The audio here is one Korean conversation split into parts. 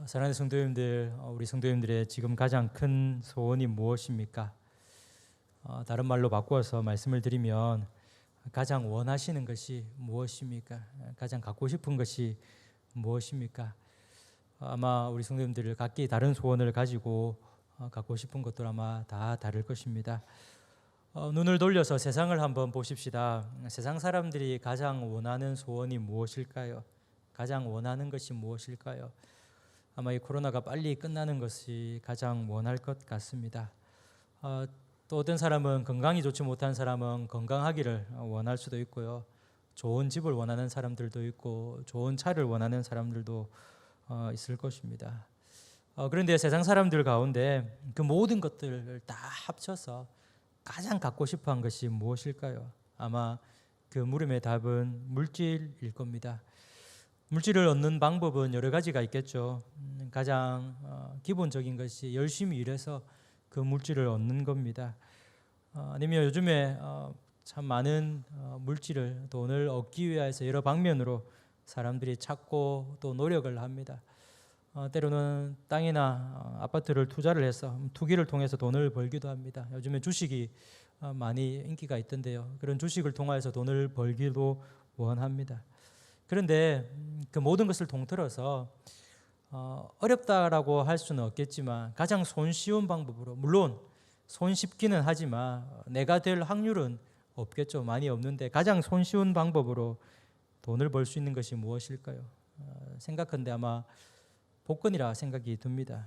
사랑하는 성도님들, 우리 성도님들의 지금 가장 큰 소원이 무엇입니까? 다른 말로 바꾸어서 말씀을 드리면 가장 원하시는 것이 무엇입니까? 가장 갖고 싶은 것이 무엇입니까? 아마 우리 성도님들 각기 다른 소원을 가지고 갖고 싶은 것도 아마 다 다를 것입니다. 눈을 돌려서 세상을 한번 보십시다. 세상 사람들이 가장 원하는 소원이 무엇일까요? 가장 원하는 것이 무엇일까요? 아마 이 코로나가 빨리 끝나는 것이 가장 원할 것 같습니다. 또 어떤 사람은 건강이 좋지 못한 사람은 건강하기를 원할 수도 있고요. 좋은 집을 원하는 사람들도 있고 좋은 차를 원하는 사람들도 있을 것입니다. 그런데 세상 사람들 가운데 그 모든 것들을 다 합쳐서 가장 갖고 싶어한 것이 무엇일까요? 아마 그 물음의 답은 물질일 겁니다. 물질을 얻는 방법은 여러 가지가 있겠죠. 가장 기본적인 것이 열심히 일해서 그 물질을 얻는 겁니다. 아니면 요즘에 참 많은 물질을, 돈을 얻기 위해서 여러 방면으로 사람들이 찾고 또 노력을 합니다. 때로는 땅이나 아파트를 투자를 해서 투기를 통해서 돈을 벌기도 합니다. 요즘에 주식이 많이 인기가 있던데요. 그런 주식을 통해서 돈을 벌기도 원합니다. 그런데 그 모든 것을 통틀어서 어렵다라고 할 수는 없겠지만 가장 손쉬운 방법으로, 물론 손쉽기는 하지만 내가 될 확률은 없겠죠. 많이 없는데 가장 손쉬운 방법으로 돈을 벌 수 있는 것이 무엇일까요? 생각한데 아마 복권이라 생각이 듭니다.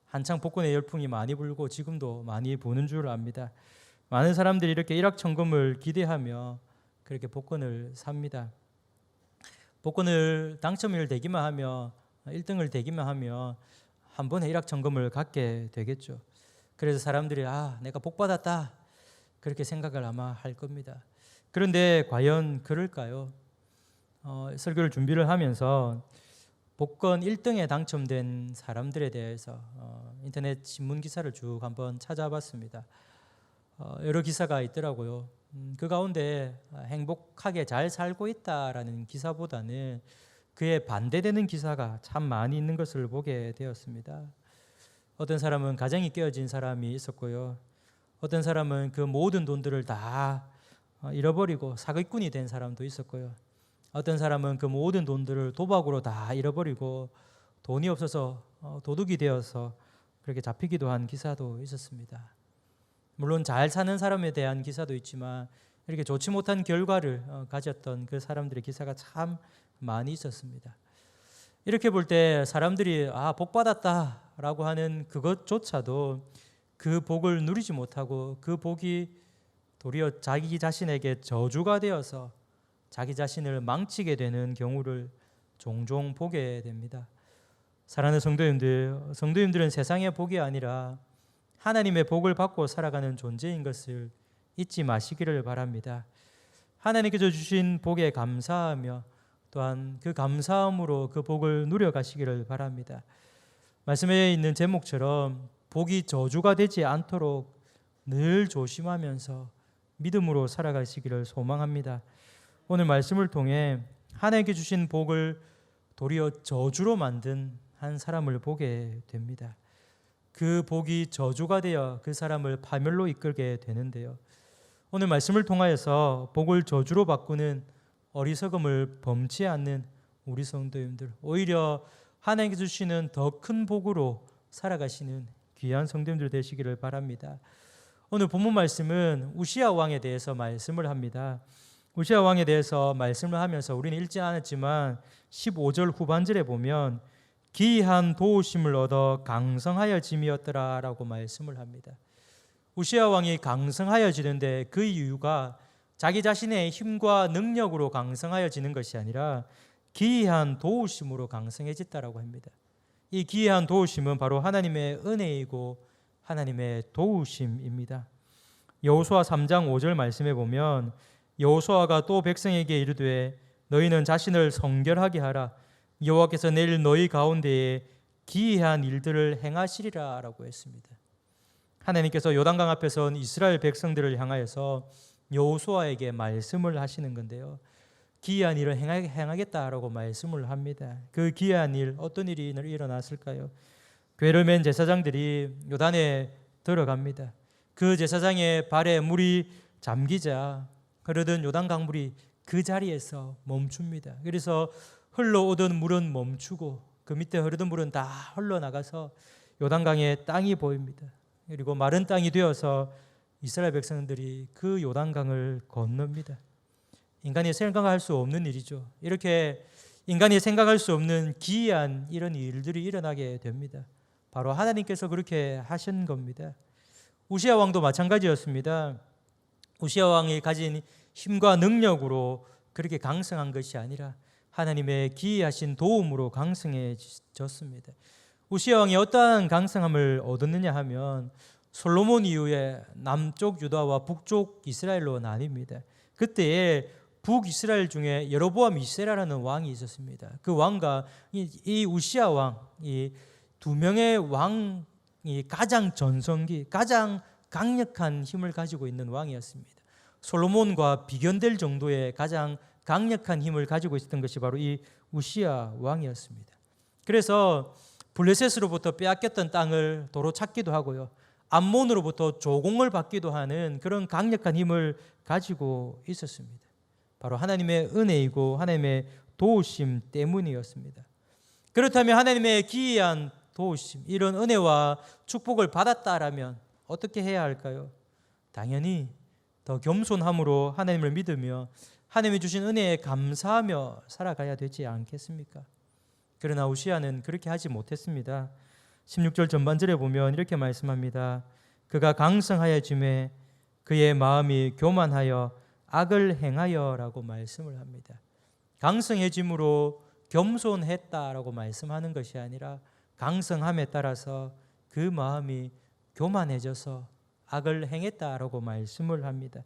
한창 복권의 열풍이 많이 불고 지금도 많이 부는 줄 압니다. 많은 사람들이 이렇게 일확천금을 기대하며 그렇게 복권을 삽니다. 복권을 당첨을 되기만 하며 1등을 되기만 하며 한 번에 일확천금을 갖게 되겠죠. 그래서 사람들이 내가 복 받았다 그렇게 생각을 아마 할 겁니다. 그런데 과연 그럴까요? 설교를 준비를 하면서 복권 1등에 당첨된 사람들에 대해서 인터넷 신문 기사를 쭉 한번 찾아봤습니다. 여러 기사가 있더라고요. 그 가운데 행복하게 잘 살고 있다라는 기사보다는 그에 반대되는 기사가 참 많이 있는 것을 보게 되었습니다. 어떤 사람은 가정이 깨어진 사람이 있었고요. 어떤 사람은 그 모든 돈들을 다 잃어버리고 사기꾼이 된 사람도 있었고요. 어떤 사람은 그 모든 돈들을 도박으로 다 잃어버리고 돈이 없어서 도둑이 되어서 그렇게 잡히기도 한 기사도 있었습니다. 물론 잘 사는 사람에 대한 기사도 있지만 이렇게 좋지 못한 결과를 가졌던 그 사람들의 기사가 참 많이 있었습니다. 이렇게 볼 때 사람들이 복 받았다라고 하는 그것조차도 그 복을 누리지 못하고 그 복이 도리어 자기 자신에게 저주가 되어서 자기 자신을 망치게 되는 경우를 종종 보게 됩니다. 사랑하는 성도님들은 세상의 복이 아니라 하나님의 복을 받고 살아가는 존재인 것을 잊지 마시기를 바랍니다. 하나님께서 주신 복에 감사하며 또한 그 감사함으로 그 복을 누려가시기를 바랍니다. 말씀에 있는 제목처럼 복이 저주가 되지 않도록 늘 조심하면서 믿음으로 살아가시기를 소망합니다. 오늘 말씀을 통해 하나님께 주신 복을 도리어 저주로 만든 한 사람을 보게 됩니다. 그 복이 저주가 되어 그 사람을 파멸로 이끌게 되는데요. 오늘 말씀을 통하여서 복을 저주로 바꾸는 어리석음을 범치 않는 우리 성도님들, 오히려 하나님께서 주시는 더 큰 복으로 살아가시는 귀한 성도님들 되시기를 바랍니다. 오늘 본문 말씀은 우시야 왕에 대해서 말씀을 합니다. 우시야 왕에 대해서 말씀을 하면서 우리는 읽지 않았지만 15절 후반절에 보면 기이한 도우심을 얻어 강성하여짐이었더라 라고 말씀을 합니다. 우시야 왕이 강성하여지는데 그 이유가 자기 자신의 힘과 능력으로 강성하여지는 것이 아니라 기이한 도우심으로 강성해졌다라고 합니다. 이 기이한 도우심은 바로 하나님의 은혜이고 하나님의 도우심입니다. 여호수아 3장 5절 말씀에 보면 여호수아가 또 백성에게 이르되 너희는 자신을 성결하게 하라. 여호와께서 내일 너희 가운데에 기이한 일들을 행하시리라 라고 했습니다. 하나님께서 요단강 앞에 선 이스라엘 백성들을 향하여서 여호수아에게 말씀을 하시는 건데요. 기이한 일을 행하겠다라고 말씀을 합니다. 그 기이한 일, 어떤 일이 일어났을까요? 궤를 맨 제사장들이 요단에 들어갑니다. 그 제사장의 발에 물이 잠기자 흐르던 요단 강물이 그 자리에서 멈춥니다. 그래서 흘러오던 물은 멈추고 그 밑에 흐르던 물은 다 흘러나가서 요단강의 땅이 보입니다. 그리고 마른 땅이 되어서 이스라엘 백성들이 그 요단강을 건넙니다. 인간이 생각할 수 없는 일이죠. 이렇게 인간이 생각할 수 없는 기이한 이런 일들이 일어나게 됩니다. 바로 하나님께서 그렇게 하신 겁니다. 우시야 왕도 마찬가지였습니다. 우시야 왕이 가진 힘과 능력으로 그렇게 강성한 것이 아니라 하나님의 기이하신 도움으로 강성해졌습니다. 우시야 왕이 어떠한 강성함을 얻었느냐 하면 솔로몬 이후에 남쪽 유다와 북쪽 이스라엘로 나뉩니다. 그때에 북이스라엘 중에 여로보암 2세라는 왕이 있었습니다. 그 왕과 이 우시야 왕, 이 두 명의 왕이 가장 전성기, 가장 강력한 힘을 가지고 있는 왕이었습니다. 솔로몬과 비견될 정도의 가장 강력한 힘을 가지고 있었던 것이 바로 이 우시야 왕이었습니다. 그래서 블레셋으로부터 빼앗겼던 땅을 도로 찾기도 하고요, 암몬으로부터 조공을 받기도 하는 그런 강력한 힘을 가지고 있었습니다. 바로 하나님의 은혜이고 하나님의 도우심 때문이었습니다. 그렇다면 하나님의 기이한 도우심, 이런 은혜와 축복을 받았다라면 어떻게 해야 할까요? 당연히 더 겸손함으로 하나님을 믿으며 하나님이 주신 은혜에 감사하며 살아가야 되지 않겠습니까? 그러나 우시야는 그렇게 하지 못했습니다. 16절 전반절에 보면 이렇게 말씀합니다. 그가 강성하여짐에 그의 마음이 교만하여 악을 행하여라고 말씀을 합니다. 강성해짐으로 겸손했다라고 말씀하는 것이 아니라 강성함에 따라서 그 마음이 교만해져서 악을 행했다라고 말씀을 합니다.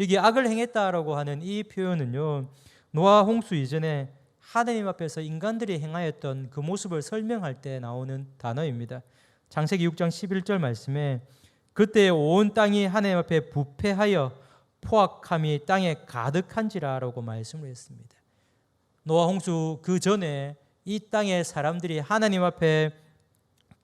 여기 악을 행했다라고 하는 이 표현은요, 노아 홍수 이전에 하나님 앞에서 인간들이 행하였던 그 모습을 설명할 때 나오는 단어입니다. 창세기 6장 11절 말씀에 그때 온 땅이 하나님 앞에 부패하여 포악함이 땅에 가득한지라라고 말씀을 했습니다. 노아 홍수 그 전에 이 땅의 사람들이 하나님 앞에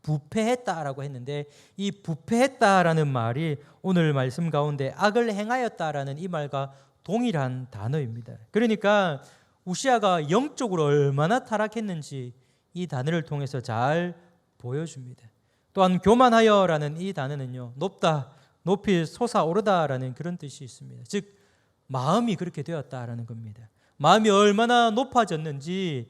부패했다라고 했는데, 이 부패했다라는 말이 오늘 말씀 가운데 악을 행하였다라는 이 말과 동일한 단어입니다. 그러니까 우시야가 영적으로 얼마나 타락했는지 이 단어를 통해서 잘 보여줍니다. 또한 교만하여라는 이 단어는요, 높다, 높이 솟아오르다라는 그런 뜻이 있습니다. 즉 마음이 그렇게 되었다라는 겁니다. 마음이 얼마나 높아졌는지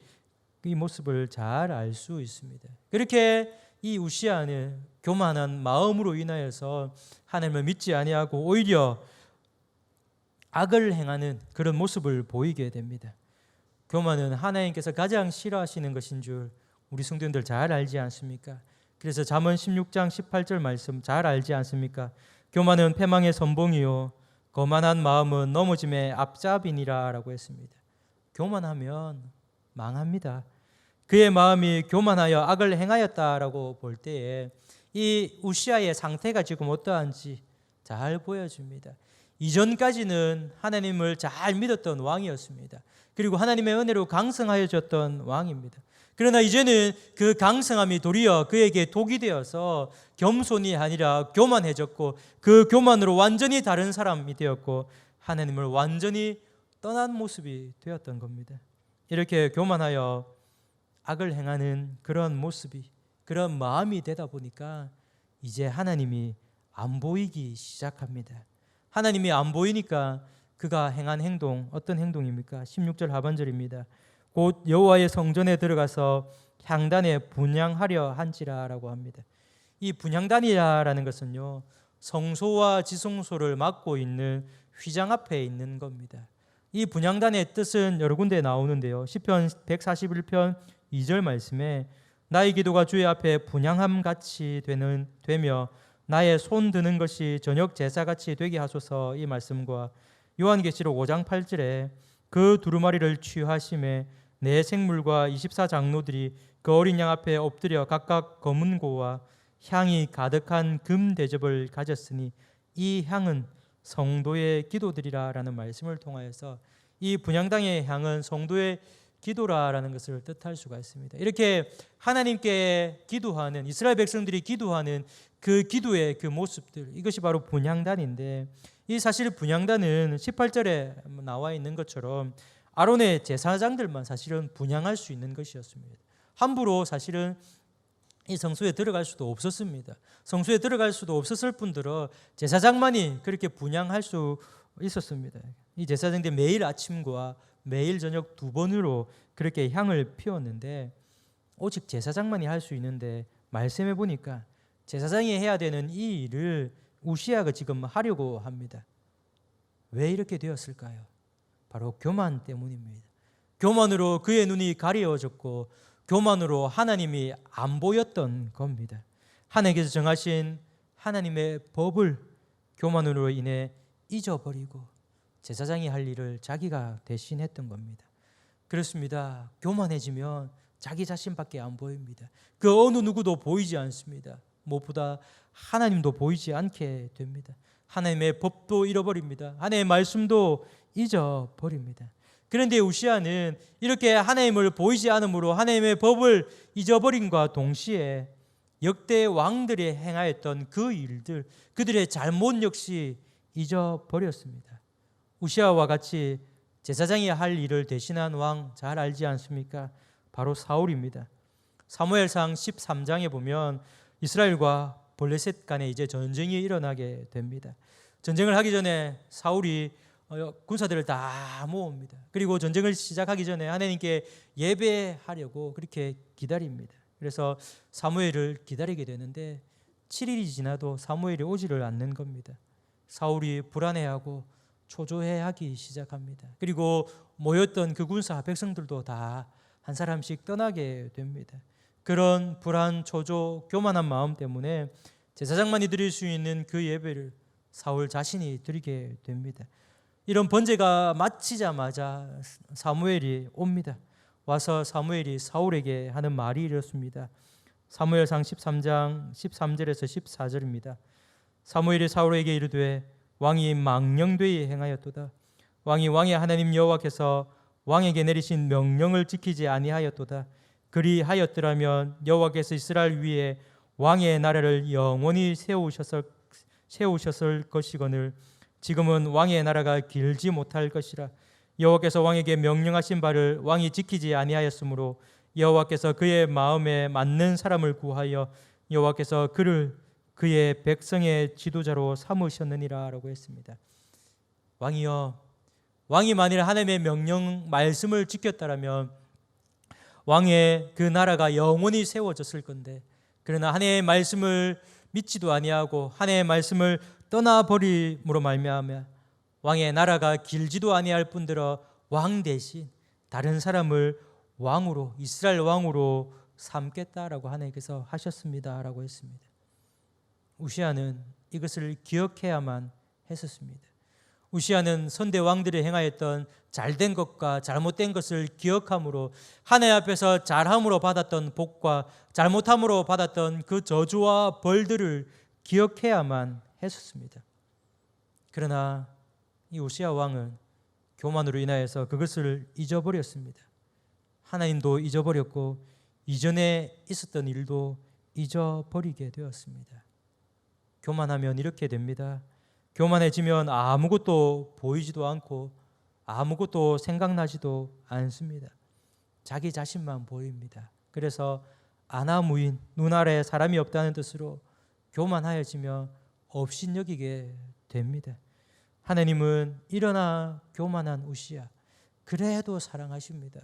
이 모습을 잘 알 수 있습니다. 그렇게 이 우시야는 교만한 마음으로 인하여서 하나님을 믿지 아니하고 오히려 악을 행하는 그런 모습을 보이게 됩니다. 교만은 하나님께서 가장 싫어하시는 것인 줄 우리 성도님들 잘 알지 않습니까? 그래서 잠언 16장 18절 말씀 잘 알지 않습니까? 교만은 패망의 선봉이요 거만한 마음은 넘어짐의 앞잡이니라 라고 했습니다. 교만하면 망합니다. 그의 마음이 교만하여 악을 행하였다라고 볼 때에 이 우시야의 상태가 지금 어떠한지 잘 보여줍니다. 이전까지는 하나님을 잘 믿었던 왕이었습니다. 그리고 하나님의 은혜로 강성하여졌던 왕입니다. 그러나 이제는 그 강성함이 도리어 그에게 독이 되어서 겸손이 아니라 교만해졌고, 그 교만으로 완전히 다른 사람이 되었고 하나님을 완전히 떠난 모습이 되었던 겁니다. 이렇게 교만하여 악을 행하는 그런 모습이, 그런 마음이 되다 보니까 이제 하나님이 안 보이기 시작합니다. 하나님이 안 보이니까 그가 행한 행동, 어떤 행동입니까? 16절 하반절입니다. 곧 여호와의 성전에 들어가서 향단에 분향하려 한지라라고 합니다. 이 분향단이라는 것은요, 성소와 지성소를 맡고 있는 휘장 앞에 있는 겁니다. 이 분향단의 뜻은 여러 군데 나오는데요, 시편 141편 2절 말씀에 나의 기도가 주의 앞에 분향함 같이 되며 나의 손 드는 것이 저녁 제사같이 되게 하소서, 이 말씀과 요한계시록 5장 8절에 그 두루마리를 취하심에 내 생물과 24장로들이 그 어린 양 앞에 엎드려 각각 검은 고와 향이 가득한 금 대접을 가졌으니 이 향은 성도의 기도들이라 라는 말씀을 통하여서 이 분향당의 향은 성도의 기도라는 것을 뜻할 수가 있습니다. 이렇게 하나님께 기도하는, 이스라엘 백성들이 기도하는 그 기도의 그 모습들, 이것이 바로 분향단인데, 이 사실 분향단은 18절에 나와 있는 것처럼 아론의 제사장들만 사실은 분향할 수 있는 것이었습니다. 함부로 사실은 이 성소에 들어갈 수도 없었습니다. 성소에 들어갈 수도 없었을 뿐더러 제사장만이 그렇게 분향할 수 있었습니다. 이 제사장들이 매일 아침과 매일 저녁 2번으로 그렇게 향을 피웠는데, 오직 제사장만이 할 수 있는데 말씀해 보니까 제사장이 해야 되는 이 일을 우시아가 지금 하려고 합니다. 왜 이렇게 되었을까요? 바로 교만 때문입니다. 교만으로 그의 눈이 가려졌고 교만으로 하나님이 안 보였던 겁니다. 하나님께서 정하신 하나님의 법을 교만으로 인해 잊어버리고 제사장이 할 일을 자기가 대신했던 겁니다. 그렇습니다. 교만해지면 자기 자신밖에 안 보입니다. 그 어느 누구도 보이지 않습니다. 무엇보다 하나님도 보이지 않게 됩니다. 하나님의 법도 잃어버립니다. 하나님의 말씀도 잊어버립니다. 그런데 우시아는 이렇게 하나님을 보이지 않으므로 하나님의 법을 잊어버림과 동시에 역대 왕들이 행하였던 그 일들, 그들의 잘못 역시 잊어버렸습니다. 우시아와 같이 제사장이 할 일을 대신한 왕 잘 알지 않습니까? 바로 사울입니다. 사무엘상 13장에 보면 이스라엘과 블레셋 간에 이제 전쟁이 일어나게 됩니다. 전쟁을 하기 전에 사울이 군사들을 다 모읍니다. 그리고 전쟁을 시작하기 전에 하나님께 예배하려고 그렇게 기다립니다. 그래서 사무엘을 기다리게 되는데 7일이 지나도 사무엘이 오지를 않는 겁니다. 사울이 불안해하고 초조해하기 시작합니다. 그리고 모였던 그 군사 백성들도 다 한 사람씩 떠나게 됩니다. 그런 불안, 초조, 교만한 마음 때문에 제사장만이 드릴 수 있는 그 예배를 사울 자신이 드리게 됩니다. 이런 번제가 마치자마자 사무엘이 옵니다. 와서 사무엘이 사울에게 하는 말이 이렇습니다. 사무엘상 13장 13절에서 14절입니다. 사무엘이 사울에게 이르되 왕이 망령되이 행하였도다. 왕이 왕의 하나님 여호와께서 왕에게 내리신 명령을 지키지 아니하였도다. 그리하였더라면 여호와께서 이스라엘 위에 왕의 나라를 영원히 세우셨을 것이거늘 지금은 왕의 나라가 길지 못할 것이라. 여호와께서 왕에게 명령하신 바를 왕이 지키지 아니하였으므로 여호와께서 그의 마음에 맞는 사람을 구하여 여호와께서 그를 그의 백성의 지도자로 삼으셨느니라 라고 했습니다. 왕이여, 왕이 만일 하나님의 명령 말씀을 지켰다라면 왕의 그 나라가 영원히 세워졌을 건데, 그러나 하나님의 말씀을 믿지도 아니하고 하나님의 말씀을 떠나버림으로 말미암아 왕의 나라가 길지도 아니할 뿐더러 왕 대신 다른 사람을 왕으로, 이스라엘 왕으로 삼겠다라고 하나님께서 하셨습니다라고 했습니다. 우시아는 이것을 기억해야만 했었습니다. 우시아는 선대 왕들이 행하였던 잘된 것과 잘못된 것을 기억함으로 하나님 앞에서 잘함으로 받았던 복과 잘못함으로 받았던 그 저주와 벌들을 기억해야만 했었습니다. 그러나 이 우시아 왕은 교만으로 인하여서 그것을 잊어버렸습니다. 하나님도 잊어버렸고 이전에 있었던 일도 잊어버리게 되었습니다. 교만하면 이렇게 됩니다. 교만해지면 아무것도 보이지도 않고 아무것도 생각나지도 않습니다. 자기 자신만 보입니다. 그래서 아나무인, 눈 아래 사람이 없다는 뜻으로 교만하여지며 업신여기게 됩니다. 하나님은 일어나 교만한 우시아, 그래도 사랑하십니다.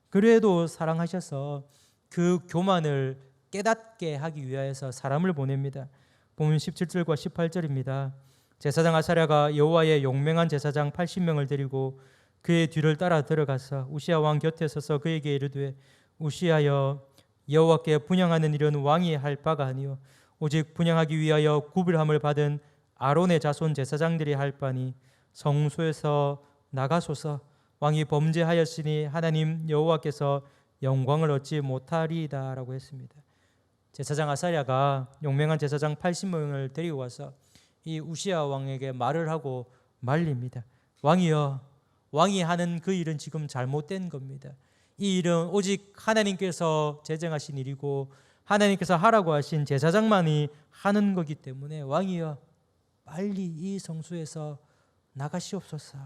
그래도 사랑하셔서 그 교만을 깨닫게 하기 위하여서 사람을 보냅니다. 보면 17절과 18절입니다. 제사장 아사랴가 여호와의 용맹한 제사장 80명을 데리고 그의 뒤를 따라 들어가서 우시아 왕 곁에 서서 그에게 이르되 우시아여, 여호와께 분향하는 일은 왕이 할 바가 아니요 오직 분향하기 위하여 구별함을 받은 아론의 자손 제사장들이 할 바니 성소에서 나가소서. 왕이 범죄하였으니 하나님 여호와께서 영광을 얻지 못하리이다 라고 했습니다. 제사장 아사랴가 용맹한 제사장 80명을 데리고 와서 이 우시아 왕에게 말을 하고 말립니다. 왕이여, 왕이 하는 그 일은 지금 잘못된 겁니다. 이 일은 오직 하나님께서 제정하신 일이고 하나님께서 하라고 하신 제사장만이 하는 거기 때문에 왕이여 빨리 이 성소에서 나가시옵소서,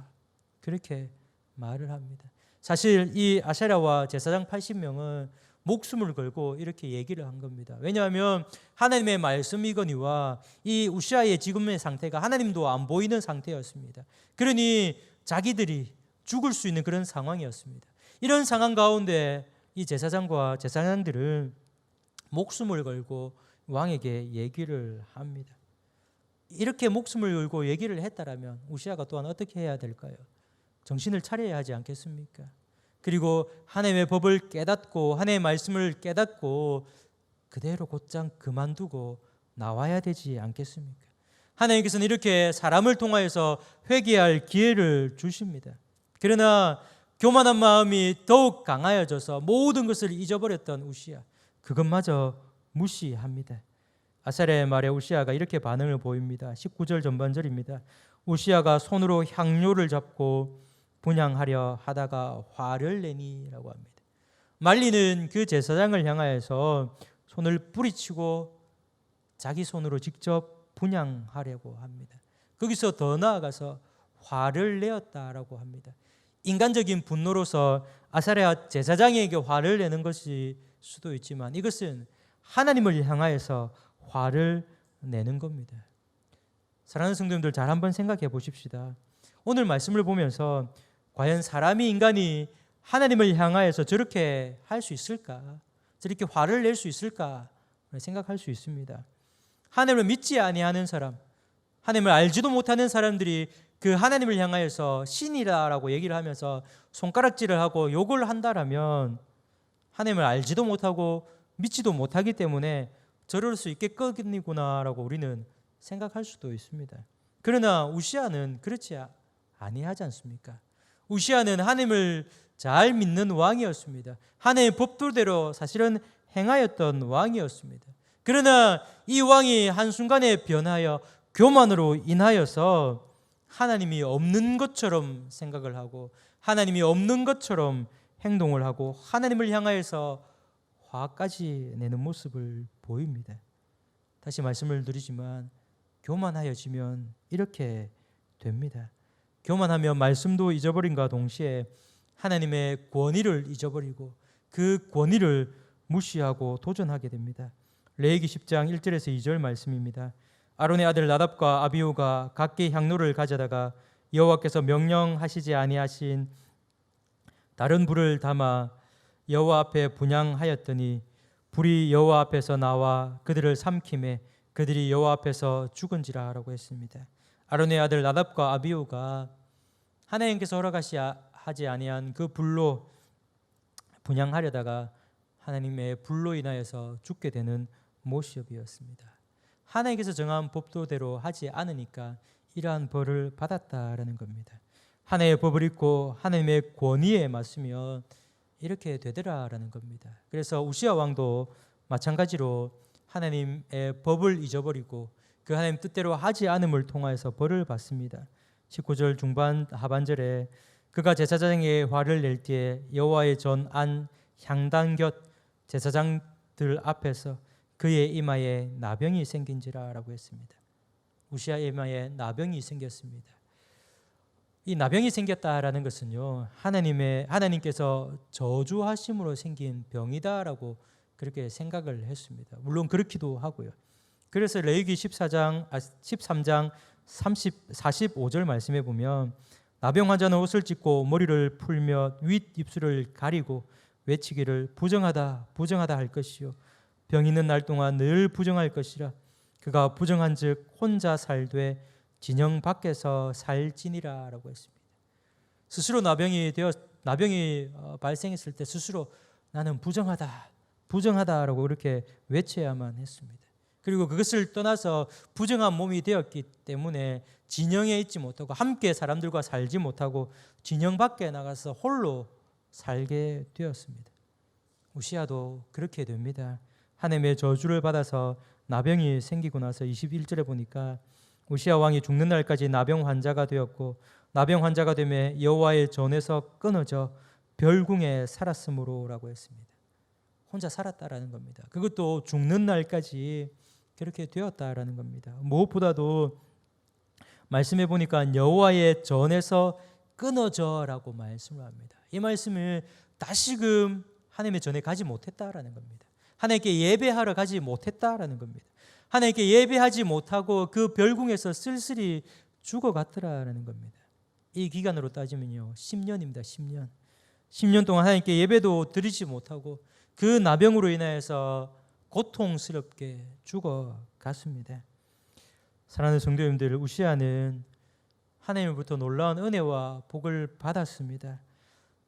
그렇게 말을 합니다. 사실 이 아세라와 제사장 80명은 목숨을 걸고 이렇게 얘기를 한 겁니다. 왜냐하면 하나님의 말씀이거니와 이 우시아의 지금의 상태가 하나님도 안 보이는 상태였습니다. 그러니 자기들이 죽을 수 있는 그런 상황이었습니다. 이런 상황 가운데 이 제사장과 제사장들은 목숨을 걸고 왕에게 얘기를 합니다. 이렇게 목숨을 걸고 얘기를 했다라면 우시아가 또한 어떻게 해야 될까요? 정신을 차려야 하지 않겠습니까? 그리고 하나님의 법을 깨닫고 하나님의 말씀을 깨닫고 그대로 곧장 그만두고 나와야 되지 않겠습니까? 하나님께서는 이렇게 사람을 통하여서 회개할 기회를 주십니다. 그러나 교만한 마음이 더욱 강하여져서 모든 것을 잊어버렸던 우시아, 그것마저 무시합니다. 아사랴의 말에 우시아가 이렇게 반응을 보입니다. 19절 전반절입니다. 우시아가 손으로 향료를 잡고 분향하려 하다가 화를 내니라고 합니다. 말리는 그 제사장을 향하여서 손을 뿌리치고 자기 손으로 직접 분향하려고 합니다. 거기서 더 나아가서 화를 내었다라고 합니다. 인간적인 분노로서 아사랴 제사장에게 화를 내는 것일 수도 있지만 이것은 하나님을 향하여서 화를 내는 겁니다. 사랑하는 성도님들, 잘 한번 생각해 보십시다. 오늘 말씀을 보면서 과연 사람이, 인간이 하나님을 향하여서 저렇게 할 수 있을까? 저렇게 화를 낼 수 있을까? 생각할 수 있습니다. 하나님을 믿지 아니하는 사람, 하나님을 알지도 못하는 사람들이 그 하나님을 향하여서 신이라고 얘기를 하면서 손가락질을 하고 욕을 한다라면 하나님을 알지도 못하고 믿지도 못하기 때문에 저럴 수 있겠거니구나라고 우리는 생각할 수도 있습니다. 그러나 우시아는 그렇지 아니하지 않습니까? 우시아는 하나님을 잘 믿는 왕이었습니다. 하나님의 법도대로 사실은 행하였던 왕이었습니다. 그러나 이 왕이 한순간에 변하여 교만으로 인하여서 하나님이 없는 것처럼 생각을 하고 하나님이 없는 것처럼 행동을 하고 하나님을 향하여서 화까지 내는 모습을 보입니다. 다시 말씀을 드리지만 교만하여지면 이렇게 됩니다. 교만하면 말씀도 잊어버림과 동시에 하나님의 권위를 잊어버리고 그 권위를 무시하고 도전하게 됩니다. 레위기 10장 1절에서 2절 말씀입니다. 아론의 아들 나답과 아비후가 각기 향로를 가져다가 여호와께서 명령하시지 아니하신 다른 불을 담아 여호와 앞에 분향하였더니 불이 여호와 앞에서 나와 그들을 삼키매 그들이 여호와 앞에서 죽은지라라고 했습니다. 아론의 아들 나답과 아비후가 하나님께서 허락하지 아니한 그 불로 분향하려다가 하나님의 불로 인하여서 죽게 되는 모습이었습니다. 하나님께서 정한 법도대로 하지 않으니까 이러한 벌을 받았다라는 겁니다. 하나님의 법을 잊고 하나님의 권위에 맞으면 이렇게 되더라라는 겁니다. 그래서 우시아 왕도 마찬가지로 하나님의 법을 잊어버리고 그 하나님 뜻대로 하지 않음을 통하여서 벌을 받습니다. 19절 중반 하반절에 그가 제사장에게 화를 낼 때에 여호와의 전 안 향단 곁 제사장들 앞에서 그의 이마에 나병이 생긴지라라고 했습니다. 우시아의 이마에 나병이 생겼습니다. 이 나병이 생겼다라는 것은요, 하나님께서 저주하심으로 생긴 병이다라고 그렇게 생각을 했습니다. 물론 그렇기도 하고요. 그래서 레위기 13장 45절 말씀에 보면 나병 환자는 옷을 찢고 머리를 풀며 윗 입술을 가리고 외치기를 부정하다 부정하다 할 것이요 병 있는 날 동안 늘 부정할 것이라 그가 부정한즉 혼자 살되 진영 밖에서 살지니라라고 했습니다. 스스로 나병이 발생했을 때 스스로 나는 부정하다라고 그렇게 외쳐야만 했습니다. 그리고 그것을 떠나서 부정한 몸이 되었기 때문에 진영에 있지 못하고 함께 사람들과 살지 못하고 진영 밖에 나가서 홀로 살게 되었습니다. 우시아도 그렇게 됩니다. 하나님의 저주를 받아서 나병이 생기고 나서 21절에 보니까 우시아 왕이 죽는 날까지 나병 환자가 되었고 나병 환자가 되매 여호와의 전에서 끊어져 별궁에 살았으므로라고 했습니다. 혼자 살았다라는 겁니다. 그것도 죽는 날까지 그렇게 되었다라는 겁니다. 무엇보다도 말씀해 보니까 여호와의 전에서 끊어져라고 말씀을 합니다. 이 말씀을 다시금 하나님의 전에 가지 못했다라는 겁니다. 하나님께 예배하러 가지 못했다라는 겁니다. 하나님께 예배하지 못하고 그 별궁에서 쓸쓸히 죽어갔더라라는 겁니다. 이 기간으로 따지면요 10년입니다. 10년. 10년 동안 하나님께 예배도 드리지 못하고 그 나병으로 인하여서 고통스럽게 죽어갔습니다. 사랑하는 성도님들, 우시아는 하나님으로부터 놀라운 은혜와 복을 받았습니다.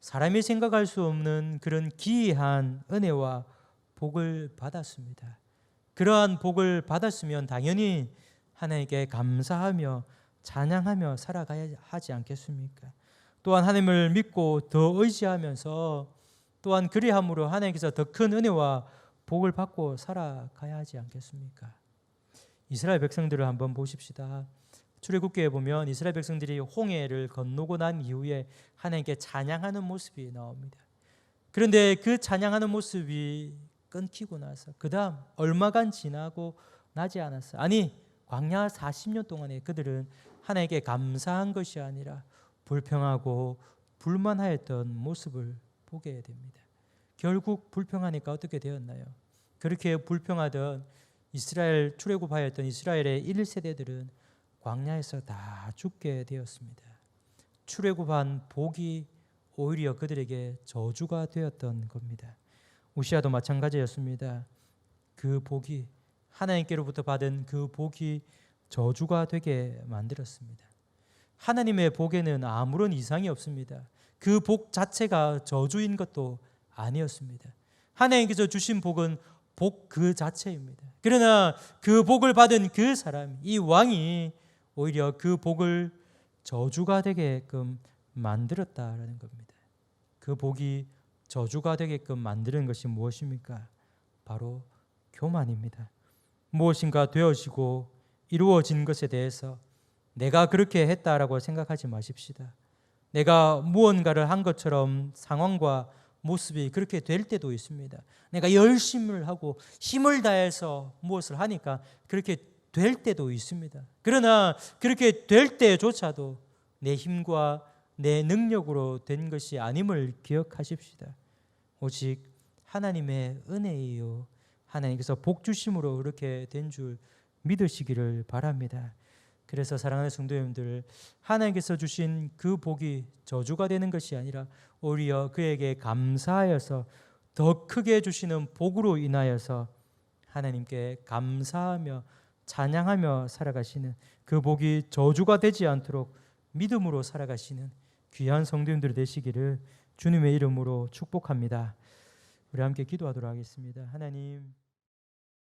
사람이 생각할 수 없는 그런 기이한 은혜와 복을 받았습니다. 그러한 복을 받았으면 당연히 하나님께 감사하며 찬양하며 살아가야 하지 않겠습니까? 또한 하나님을 믿고 더 의지하면서 또한 그리함으로 하나님께서 더 큰 은혜와 복을 받고 살아가야 하지 않겠습니까? 이스라엘 백성들을 한번 보십시다. 출애굽기에 보면 이스라엘 백성들이 홍해를 건너고 난 이후에 하나님께 찬양하는 모습이 나옵니다. 그런데 그 찬양하는 모습이 끊기고 나서 그 다음 얼마간 지나고 나지 않았어. 아니 광야 40년 동안에 그들은 하나님께 감사한 것이 아니라 불평하고 불만하였던 모습을 보게 됩니다. 결국 불평하니까 어떻게 되었나요? 그렇게 불평하던 이스라엘 출애굽하였던 이스라엘의 1세대들은 광야에서 다 죽게 되었습니다. 출애굽한 복이 오히려 그들에게 저주가 되었던 겁니다. 우시아도 마찬가지였습니다. 그 복이 하나님께로부터 받은 그 복이 저주가 되게 만들었습니다. 하나님의 복에는 아무런 이상이 없습니다. 그 복 자체가 저주인 것도 아니었습니다. 하나님께서 주신 복은 복 그 자체입니다. 그러나 그 복을 받은 그 사람, 이 왕이 오히려 그 복을 저주가 되게끔 만들었다라는 겁니다. 그 복이 저주가 되게끔 만드는 것이 무엇입니까? 바로 교만입니다. 무엇인가 되어지고 이루어진 것에 대해서 내가 그렇게 했다라고 생각하지 마십시다. 내가 무언가를 한 것처럼 상황과 모습이 그렇게 될 때도 있습니다. 내가 열심을 하고 힘을 다해서 무엇을 하니까 그렇게 될 때도 있습니다. 그러나 그렇게 될 때조차도 내 힘과 내 능력으로 된 것이 아님을 기억하십시다. 오직 하나님의 은혜이요 하나님께서 복 주심으로 그렇게 된 줄 믿으시기를 바랍니다. 그래서 사랑하는 성도님들, 하나님께서 주신 그 복이 저주가 되는 것이 아니라 오히려 그에게 감사하여서 더 크게 주시는 복으로 인하여서 하나님께 감사하며 찬양하며 살아가시는 그 복이 저주가 되지 않도록 믿음으로 살아가시는 귀한 성도님들 되시기를 주님의 이름으로 축복합니다. 우리 함께 기도하도록 하겠습니다. 하나님,